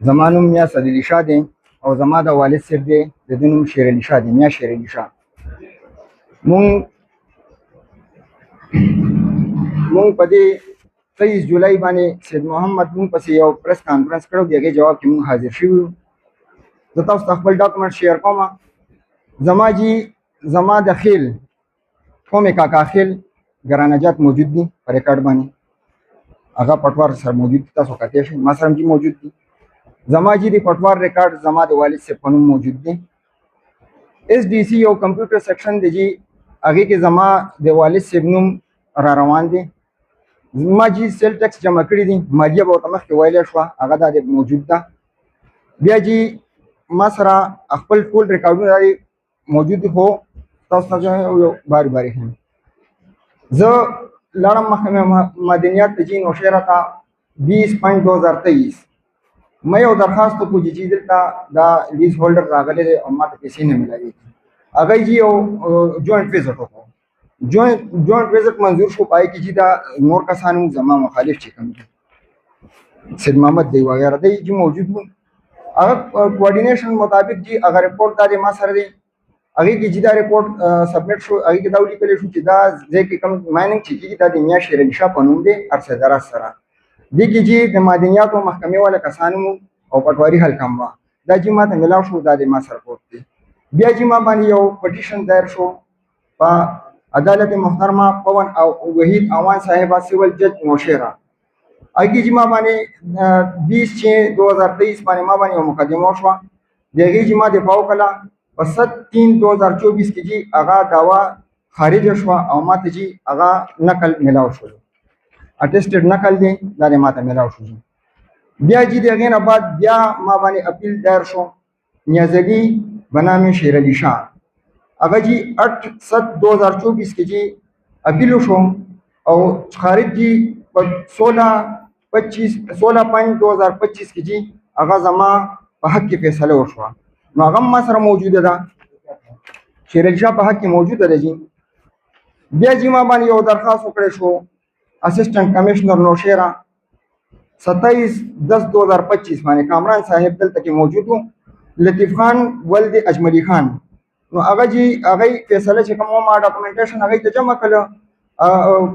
زما نوم میا صدیق شاه دی او زما د والد صاحب دی د ده نوم شیر علي شاه دی، میا شیر علي شاه. مونږ په دې 23 جولای باندې سید محمد مونږ پسې یو پریس کانفرنس کړو، د هغې جواب کې مونږ حاضر شوي یو. زه تاسو ته خپل ډاکومنټ شیر کوم. زما د خیل قوم کاکا خیل ګرانجات موجود دي په ریکارډ باندې، هغه پټوار سره موجود دي، تاسو کتلی شئ، ما سره هم موجود دي. زما جی د پټوار ریکارډ زما د والد صاحب په نوم موجود دی. ایس ډي سی یو کمپیوټر سیکشن دی جی، هغې کې زما د والد صاحب نوم را روان دی. ما جی سیل ټیکس جمع کړي دي، مالیه به ورته مخکې ویلی شوه، هغه دا دی موجود ده. بیا جی ما سره خپل ټول ریکارډونه موجود دي، خو تاسو ته یو باری باری ښیم. زه لاړم محکمه مدنیات ته جی نوشهره ته 20/5/2023. ما یو درخواست وکړو چې دلته دا لیز هولډر راغلی دی او ماته پیسې نه میلاوېږي. هغه جی یو جوینټ ویزټ وکړو، جوینټ ویزټ منظور شو. پای کې چې دا نور کسان هم زما مخالف چې کوم دي، سید محمد دی وغیره دی چې موجود وو، هغه کوارډینیشن مطابق جی هغه رپورټ دا دی ما سره دی. هغې کې چې دا رپورټ سبمیټ شو، هغې کې دا ولیکلی شو چې دا ځای کې کوم مایننګ چې کېږي دا د میا شیر علي شاه په نوم دی ارڅه سره. دې کې چې د معدنیاتو محکمې والا کسان وو او پټواري حلقه هم وه، دا چې ما ته میلاو شو، دا د ما سره پروت دی. بیا چې ما باندې یو پټیشن دایر شو په عدالت محترمه پون او وحید اوان صاحبه سیول جج نوشهره. هغې چې ما باندې 20/6/2023 باندې ما باندې یو مقدمه وشوه، د هغې چې ما دفاع وکړله په 7/3/2024 کې چې هغه دعوا خارجه شوه او ما ته چې هغه نقل میلاو شولو، اټیسټډ نقل دی، دا د ما ته میلاو شو. بیا چې د هغې نه بعد بیا ما باندې اپیل دایر شو نیازعلي بنام شیر علي شاه. هغه چې 8/7/2024 کې چې اپیل وشو او خارج چې په 16/5/2025 کې چې هغه زما په حق کې فیصله وشوه، نو هغه ما سره موجوده ده، شیر علي شاه په حق کې موجوده ده جی. بیا چې ما باندې یو درخواست وکړی شو اسسټنټ کمشنر نوشهره 27/10/2025 باندې کامران صاحب دلته کې موجود وو، لطیف خان ولد اجملي خان. نو هغه جی هغه فیصله چې کوم ما ډاکومنټیشن هغه ته جمع کړه،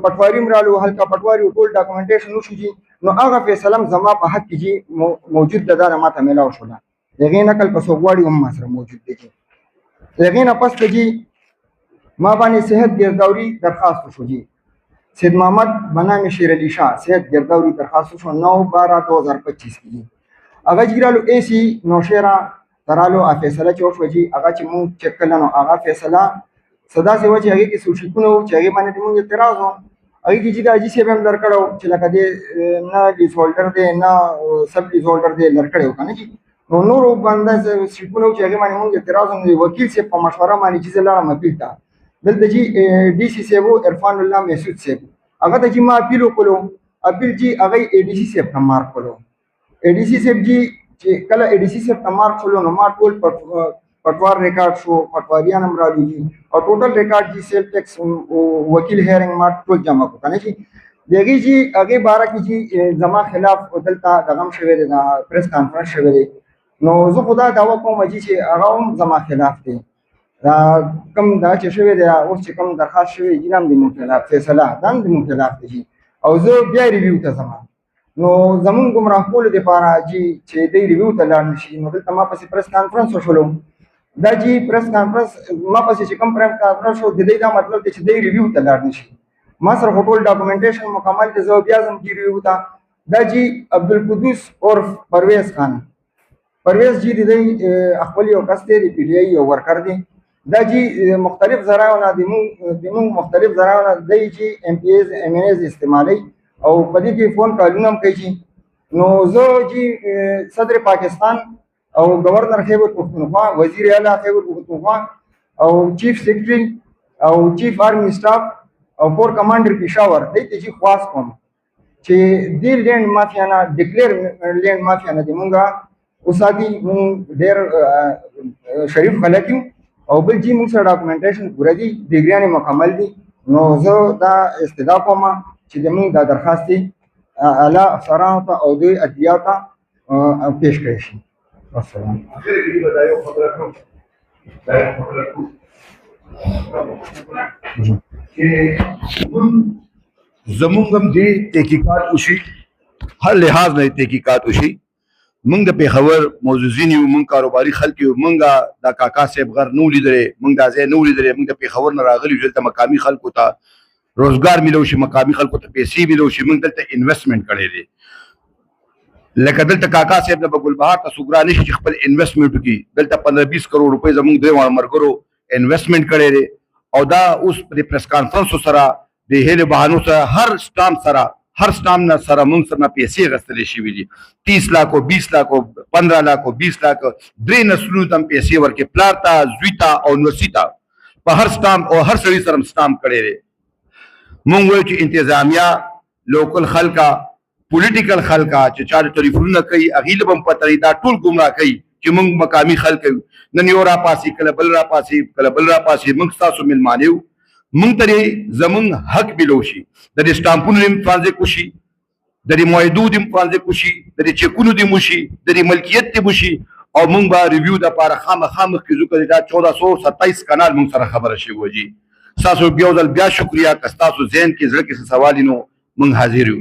پټواري مرالو حلقه پټواري ټول ډاکومنټیشن وشو جی. نو هغه فیصله زما په حق کې جی موجود ده، دا ما ته میلاو شوله. هغې نقل په څوکواړي هم ما سره موجود دی جی. هغې نه پس جی ما باندې صحت ګردوري درخواست وشو جی، سید محمد بنام شیر علي شاه صحت ګردوري درخواست وشو 9/12/2025 کې جی. هغه چې رالو اے سی نوشهره ترالو فیصله چې وشوه جی، هغه چې مونږ چک کړله نو هغه فیصله څه داسې وه چې هغې کې څو شیکونه وو چې هغې باندې مونږ اعتراض وو. هغې کې چې د حاجي صاحب هم لر کړی وو چې لکه دې نه لیز هولډر دی نه سب لیز هولډر دی لر کړی وو که نه جي. نو نورو باندې شیکونه وو چې هغې باندې مونږ اعتراض وو. وکیل صاحب په مشوره باندې چې زه لاړم اپیل ته، دلته چې ډي سی صاحب وو عرفان الله محسود صاحب، هغه ته چې ما اپیل وکړو، اپیل چې هغه اے ډي سی صاحب ته مارک کړو. اے ډي سی صاحب جی چې کله اے ډي سی صاحب ته مارک کړو نو ما ټول پټوار ریکارډ شو، پټواریان هم رالو جي او ټوټل ریکارډ جي سیل ټیکس وکیل هیرنګ ما ټول جمع کړو که نه جي. د هغې چې هغې باره کې چې زما خلاف دلته دغه هم شوی دی، د پریس کانفرنس شوی دی، نو زه خو دا دعوه کوم جي چې هغه هم زما خلاف دی. دا کوم دا چې شوی دی اوس چې کوم درخواست شوی دی دا هم د مونږ خلاف فیصله دا هم د مونږ خلاف دی جي. او زه بیا ریویو ته ځم، نو زمونږ ګمراه کولو دپاره جي چې دی ریویو ته لاړ نه شي، نو دلته ما پسې پریس کانفرنس وشولو. دا جي پریس کانفرنس ما پسې چې کوم پریس کانفرنس شو د دی دا مطلب دی چې دی ریویو ته لاړ نه شي. ما سره خو ټول ډاکومنټیشن مکمل دی، زه بیا ځم جي ریویو ته. دا جي عبدالقدوس عرف پرویز خان، پرویز جي د دی خپل یو کس دی، د پي ډي آی یو ورکر دی. دا جي مختلف ذرایو نه د مونږ مختلف ذرایو نه دی چې ایم پي ایز ایم این ایز استعمالوي او په دې کې فون کالونه هم کوي جي. نو زه جي صدر پاکستان او گورنر خیبر پختونخوا، وزیر اعلی خیبر پختونخوا او چیف سیکرټري او چیف آرمی سټاف او کور کمانډر پېښور دی ته جي خواست کوم چې دې لینډ مافیا نه ډکلیر لینډ مافیا نه دې مونږه وساتي. مونږ ډېر شریف خلک یو او بل جي مونږ سره ډاکومنټیشن پوره دي، ډګریانې مکمل دي. نو زه دا استدعا کوم چې زموږ دا درخواست دی اعلی افسرانو ته او دوی ادلیو ته پیش کړی شي. والسلام. زمونږ هم دې تحقیقات وشي، هر لحاظ نه تحقیقات وشي. مونږ د پېښور موززین یو، مونږ کاروباري خلک یو، مونږ دا کاکا صاحب غر نو لیدلی، مونږ دا ځای نو لیدلی. مونږ د پېښور نه راغلي یو، دلته مقامي خلکو ته روزګار میلو شي، مقامي خلکو ته پیسې میلو شي. مونږ دلته انویسټمنټ کړی دی. لکه دلته کاکا صاحب نه به ګلبهار ته څوک رانشي چې خپل انویسټمنټ وکړي. دلته 15-20 کروڑ روپۍ زموږ درې واړه ملګرو انویسټمنټ کړی دی. او دا اوس د پریس کانفرنسو سره د هیلې بهانو سره هر سټام نه سره موږ سره پیسې اخیستلی شوي دي. 30 لاکو 20 لاکو 15 لاکو 20 لاکو 3 نسلونو ته هم پیسې ورکړي، پلار ته، زوی ته او نوسي ته. په هر سټام او هر سړي سره سټام کړی دی. مونږ وایو چې انتظامیه لوکل خلکه، پولیټیکل خلکه چې چا ټلیفونونه کوي هغوی له به هم پته دا ټول ګمراه کوي چې موږ مقامي خلک یو. نن یو راپاسي، کله بل راپاسي، کله بل راپاسي. موږ ستاسو میلمانه یو. موږ ته زموږ حق میلو شي، د دې سټامپونو هم ټرانزیک وشي، د دې معاهدو هم ټرانزیک وشي، د دې چیکونو دې وشي، د دې ملکیت دې وشي. او موږ به ریویو دپاره خامخا مخکې ځو. که دا 1427 کانال موږ سره خبره شوې وه. جي ستاسو یو ځل بیا شکریه. که ستاسو ذهن کې زړه کې څه سوال وي نو موږ حاضر یو.